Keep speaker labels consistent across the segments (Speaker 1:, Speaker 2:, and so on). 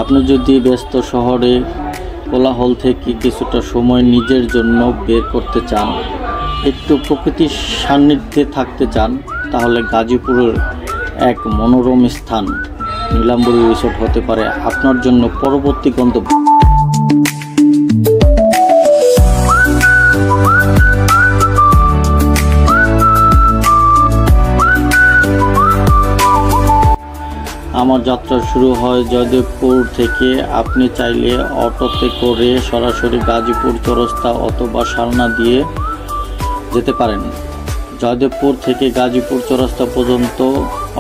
Speaker 1: আপনি যদি ব্যস্ত শহরে কোলাহল থেকে কিছুটা সময় নিজের জন্য বের করতে চান, একটু প্রকৃতির সান্নিধ্যে থাকতে চান, তাহলে গাজীপুরের এক মনোরম স্থান নীলাম্বরী রিসোর্ট হতে পারে আপনার জন্য পরবর্তী গন্তব্য। আমার যাত্রা শুরু হয় জয়দেবপুর থেকে। আপনি চাইলে অটোতে করে সরাসরি গাজীপুর চৌরাস্তা অথবা শালনা দিয়ে যেতে পারেন। জয়দেবপুর থেকে গাজীপুর চৌরাস্তা পর্যন্ত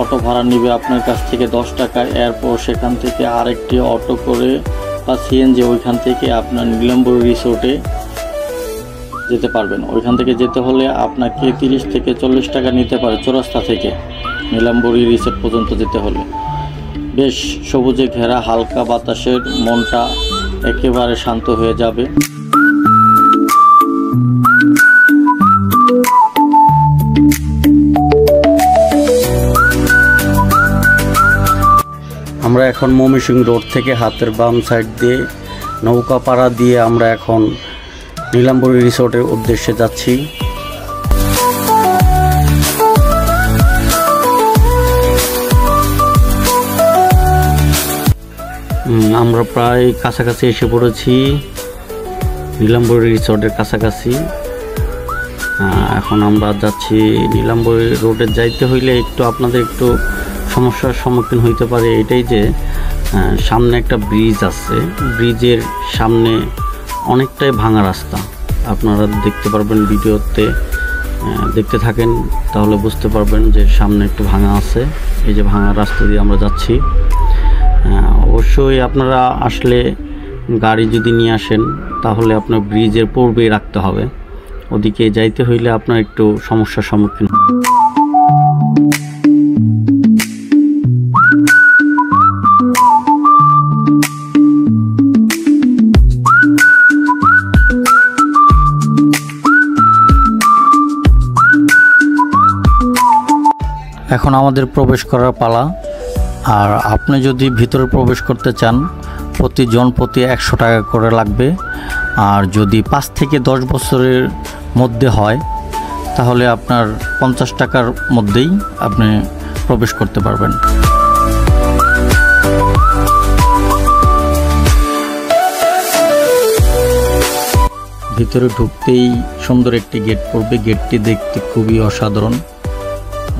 Speaker 1: অটো ভাড়া নেবে আপনার কাছ থেকে 10 টাকা। এরপর সেখান থেকে আরেকটি অটো করে বা সিএনজি ওইখান থেকে আপনার নীলাম্বরী রিসোর্টে যেতে পারবেন। ওইখান থেকে যেতে হলে আপনাকে 30 থেকে 40 টাকা নিতে পারে চৌরাস্তা থেকে নীলাম্বরী রিসোর্ট পর্যন্ত যেতে হলে। বেশ সবুজে ঘেরা, হালকা বাতাসের মনটা একেবারে শান্ত হয়ে যাবে। আমরা এখন ময়মনসিংহ রোড থেকে হাতের বাম সাইড দিয়ে নৌকাপাড়া দিয়ে আমরা এখন নীলাম্বরী রিসোর্টের উদ্দেশ্যে যাচ্ছি। আমরা প্রায় কাছাকাছি এসে পড়েছি, নীলাম্বরী রিসোর্টের কাছাকাছি। এখন আমরা যাচ্ছি নীলাম্বরী রোডে যাইতে হইলে আপনাদের একটু সমস্যার সম্মুখীন হইতে পারে। এটাই যে সামনে একটা ব্রিজ আছে, ব্রিজের সামনে অনেকটাই ভাঙা রাস্তা। আপনারা দেখতে পারবেন, ভিডিওতে দেখতে থাকেন তাহলে বুঝতে পারবেন যে সামনে একটু ভাঙা আছে। এই যে ভাঙা রাস্তা দিয়ে আমরা যাচ্ছি। অবশ্যই আপনারা আসলে গাড়ি যদি নিয়ে আসেন তাহলে আপনার ব্রিজের পূর্বেই রাখতে হবে, ওদিকে যাইতে হইলে আপনার একটু সমস্যার সম্মুখীন। এখন আমাদের প্রবেশ করার পালা। আর আপনি যদি ভিতরে প্রবেশ করতে চান প্রতিজন প্রতি 100 টাকা করে লাগবে। আর যদি 5 থেকে 10 বছরের মধ্যে হয় তাহলে আপনার 50 টাকার মধ্যেই আপনি প্রবেশ করতে পারবেন। ভিতরে ঢুকতেই সুন্দর একটি গেট পড়বে। গেটটি দেখতে খুবই অসাধারণ।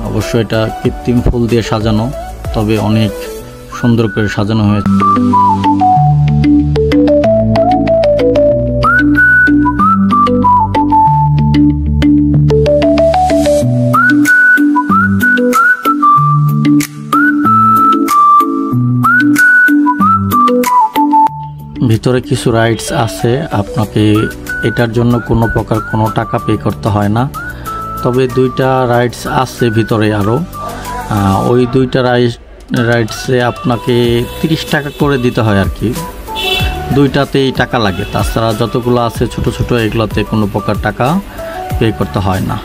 Speaker 1: অবশ্য এটা কৃত্রিম ফুল দিয়ে সাজানো, তবে অনেক সুন্দর করে সাজানো হয়েছে। ভিতরে কিছু রাইডস আছে, আপনাকে এটার জন্য কোনো প্রকার কোনো টাকা পে করতে হয় না। তবে 2টা রাইডস আছে ভিতরে আরও। ওই 2টা রাইডসে আপনাকে 30 টাকা করে দিতে হয় আর কি। 2টাতেই টাকা লাগে। তাছাড়া যতগুলো আছে ছোট ছোট, এগুলোতে কোনো প্রকার টাকা পে করতে হয় না।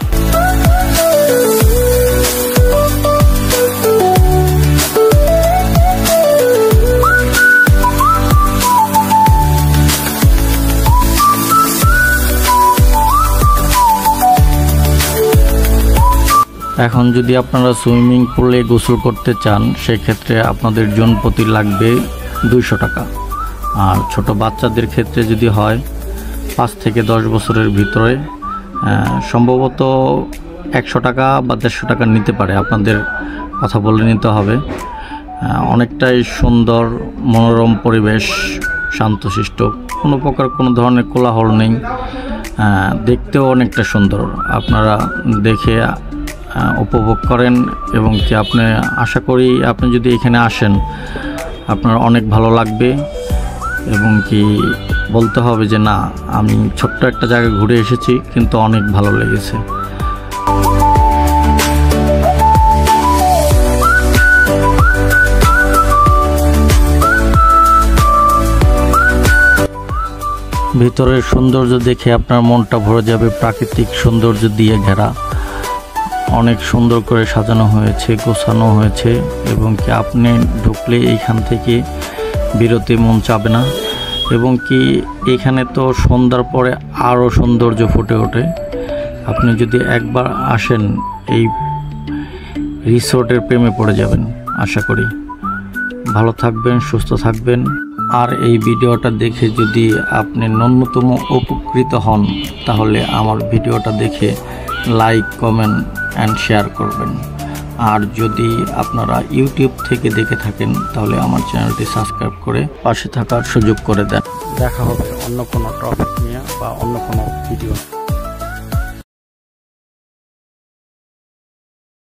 Speaker 1: এখন যদি আপনারা সুইমিং পুলে গোসল করতে চান সেক্ষেত্রে আপনাদের জন প্রতি লাগবে 200 টাকা। আর ছোট বাচ্চাদের ক্ষেত্রে যদি হয় 5 থেকে 10 বছরের ভিতরে সম্ভবত 100 টাকা বা 150 টাকা নিতে পারে। আপনাদের কথা বলে নিতে হবে। অনেকটাই সুন্দর মনোরম পরিবেশ, শান্তশিষ্ট, কোনো প্রকার কোনো ধরনের কোলাহল নেই। দেখতেও অনেকটা সুন্দর। আপনারা দেখে উপভোগ করেন এবং কি আপনি আশা করি আপনি যদি এখানে আসেন আপনার অনেক ভালো লাগবে এবং কি বলতে হবে যে না, আমি ছোট্ট একটা জায়গায় ঘুরে এসেছি কিন্তু অনেক ভালো লেগেছে। ভিতরের সৌন্দর্য দেখে আপনার মনটা ভরে যাবে। প্রাকৃতিক সৌন্দর্য দিয়ে ঘেরা, অনেক সুন্দর করে সাজানো হয়েছে, গোছানো হয়েছে এবং কি আপনি ঢুকলে এইখান থেকে বিরতি মন চাবে না। এবং কি এখানে তো সন্ধ্যার পরে আরও সৌন্দর্য ফুটে ওঠে। আপনি যদি একবার আসেন এই রিসোর্টের প্রেমে পড়ে যাবেন আশা করি। ভালো থাকবেন, সুস্থ থাকবেন। আর এই ভিডিওটা দেখে যদি আপনি ন্যূনতম উপকৃত হন তাহলে আমার ভিডিওটা দেখে লাইক, কমেন্ট অ্যান্ড শেয়ার করবেন। আর যদি আপনারা ইউটিউব থেকে দেখে থাকেন তাহলে আমার চ্যানেলটি সাবস্ক্রাইব করে পাশে থাকার সুযোগ করে দেন। দেখা হবে অন্য কোনো টপিক নিয়ে বা অন্য কোনো ভিডিও।